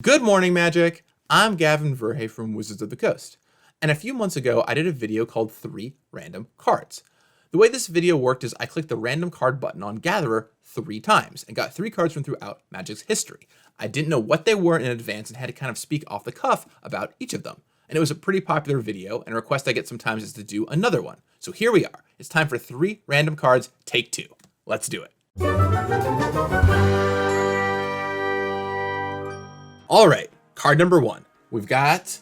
Good morning, Magic. I'm Gavin Verhey from Wizards of the Coast. And a few months ago, I did a video called 3 Random Cards. The way this video worked is I clicked the random card button on Gatherer 3 times and got 3 cards from throughout Magic's history. I didn't know what they were in advance and had to kind of speak off the cuff about each of them. And it was a pretty popular video, and a request I get sometimes is to do another one. So here we are. It's time for 3 random cards, take 2. Let's do it. All right, card number 1. We've got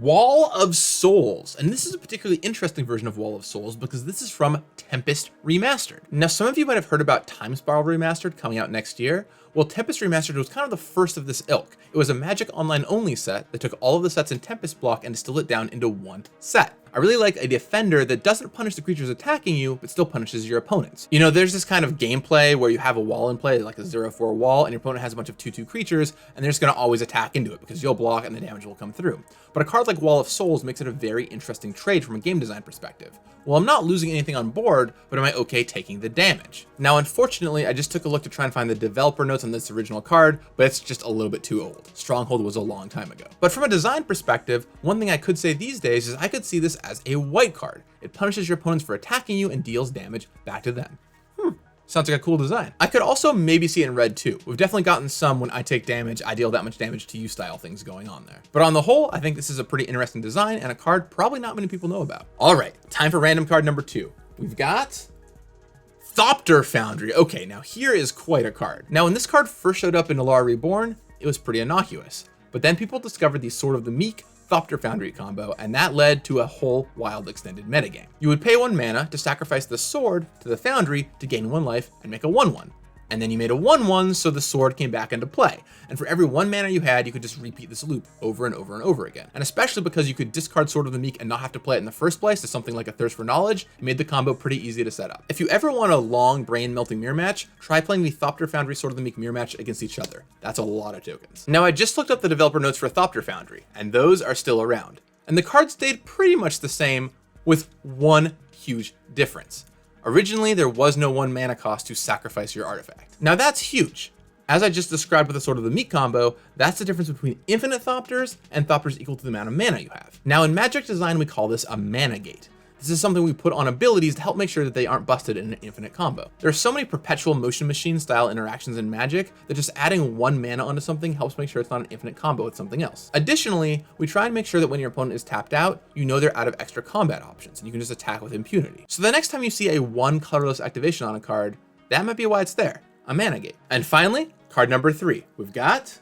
Wall of Souls, and this is a particularly interesting version of Wall of Souls because this is from Tempest Remastered. Now, some of you might have heard about Time Spiral Remastered coming out next year. Well, Tempest Remastered was kind of the first of this ilk. It was a Magic Online only set that took all of the sets in Tempest block and distilled it down into one set. I really like a defender that doesn't punish the creatures attacking you, but still punishes your opponents. You know, there's this kind of gameplay where you have a wall in play, like a 0/4 wall, and your opponent has a bunch of 2/2 creatures, and they're just gonna always attack into it because you'll block and the damage will come through. But a card like Wall of Souls makes it a very interesting trade from a game design perspective. Well, I'm not losing anything on board, but am I okay taking the damage? Now, unfortunately, I just took a look to try and find the developer notes on this original card, but it's just a little bit too old. Stronghold was a long time ago. But from a design perspective, one thing I could say these days is I could see this as a white card. It punishes your opponents for attacking you and deals damage back to them. Sounds like a cool design. I could also maybe see it in red too. We've definitely gotten some when I take damage, I deal that much damage to you style things going on there. But on the whole, I think this is a pretty interesting design and a card probably not many people know about. All right, time for random card number 2. We've got Thopter Foundry. Okay, now here is quite a card. Now, when this card first showed up in Alara Reborn, it was pretty innocuous. But then people discovered the Sword of the Meek Thopter Foundry combo, and that led to a whole wild extended metagame. You would pay 1 mana to sacrifice the sword to the Foundry to gain 1 life and make a 1/1. And then you made a 1/1 so the sword came back into play. And for every 1 mana you had, you could just repeat this loop over and over and over again. And especially because you could discard Sword of the Meek and not have to play it in the first place to something like a Thirst for Knowledge, it made the combo pretty easy to set up. If you ever want a long brain melting mirror match, try playing the Thopter Foundry Sword of the Meek mirror match against each other. That's a lot of tokens. Now, I just looked up the developer notes for Thopter Foundry, and those are still around. And the card stayed pretty much the same with one huge difference. Originally, there was no 1 mana cost to sacrifice your artifact. Now that's huge. As I just described with the Sword of the Meek combo, that's the difference between infinite Thopters and Thopters equal to the amount of mana you have. Now in Magic design, we call this a mana gate. This is something we put on abilities to help make sure that they aren't busted in an infinite combo. There are so many perpetual motion machine style interactions in Magic that just adding 1 mana onto something helps make sure it's not an infinite combo with something else. Additionally, we try and make sure that when your opponent is tapped out, you know they're out of extra combat options and you can just attack with impunity. So the next time you see a 1 colorless activation on a card, that might be why it's there, a mana gate. And finally, card number 3, we've got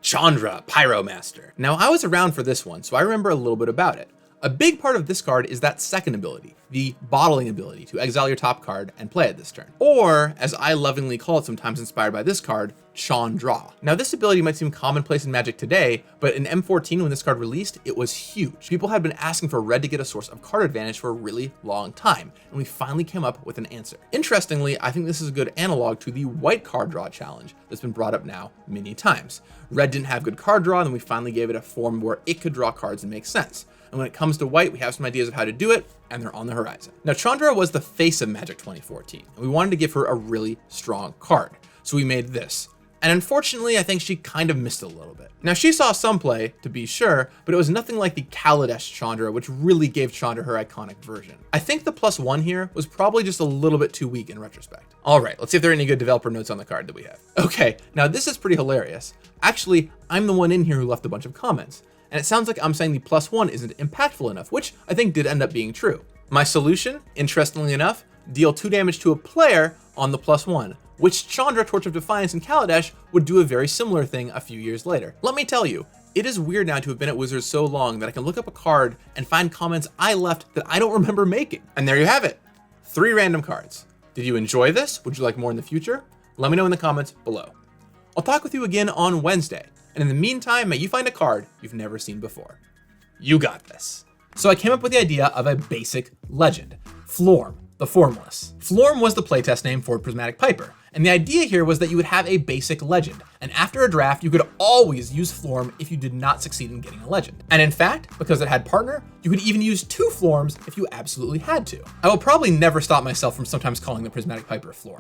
Chandra Pyromaster. Now I was around for this one, so I remember a little bit about it. A big part of this card is that second ability, the bottling ability to exile your top card and play it this turn. Or, as I lovingly call it sometimes inspired by this card, Chandra. Now this ability might seem commonplace in Magic today, but in M14 when this card released, it was huge. People had been asking for red to get a source of card advantage for a really long time, and we finally came up with an answer. Interestingly, I think this is a good analog to the white card draw challenge that's been brought up now many times. Red didn't have good card draw, and then we finally gave it a form where it could draw cards and make sense. And when it comes to white, we have some ideas of how to do it, and they're on the horizon. Now, Chandra was the face of Magic 2014, and we wanted to give her a really strong card. So we made this. And unfortunately, I think she kind of missed it a little bit. Now, she saw some play, to be sure, but it was nothing like the Kaladesh Chandra, which really gave Chandra her iconic version. I think the +1 here was probably just a little bit too weak in retrospect. All right, let's see if there are any good developer notes on the card that we have. Okay, now this is pretty hilarious. Actually, I'm the one in here who left a bunch of comments. And it sounds like I'm saying the +1 isn't impactful enough, which I think did end up being true. My solution, interestingly enough, deal 2 damage to a player on the +1, which Chandra, Torch of Defiance, and Kaladesh would do a very similar thing a few years later. Let me tell you, it is weird now to have been at Wizards so long that I can look up a card and find comments I left that I don't remember making. And there you have it, 3 random cards. Did you enjoy this? Would you like more in the future? Let me know in the comments below. I'll talk with you again on Wednesday. And in the meantime, may you find a card you've never seen before. You got this. So I came up with the idea of a basic legend, Florm, the Formless. Florm was the playtest name for Prismatic Piper. And the idea here was that you would have a basic legend. And after a draft, you could always use Florm if you did not succeed in getting a legend. And in fact, because it had partner, you could even use 2 Florms if you absolutely had to. I will probably never stop myself from sometimes calling the Prismatic Piper Florm.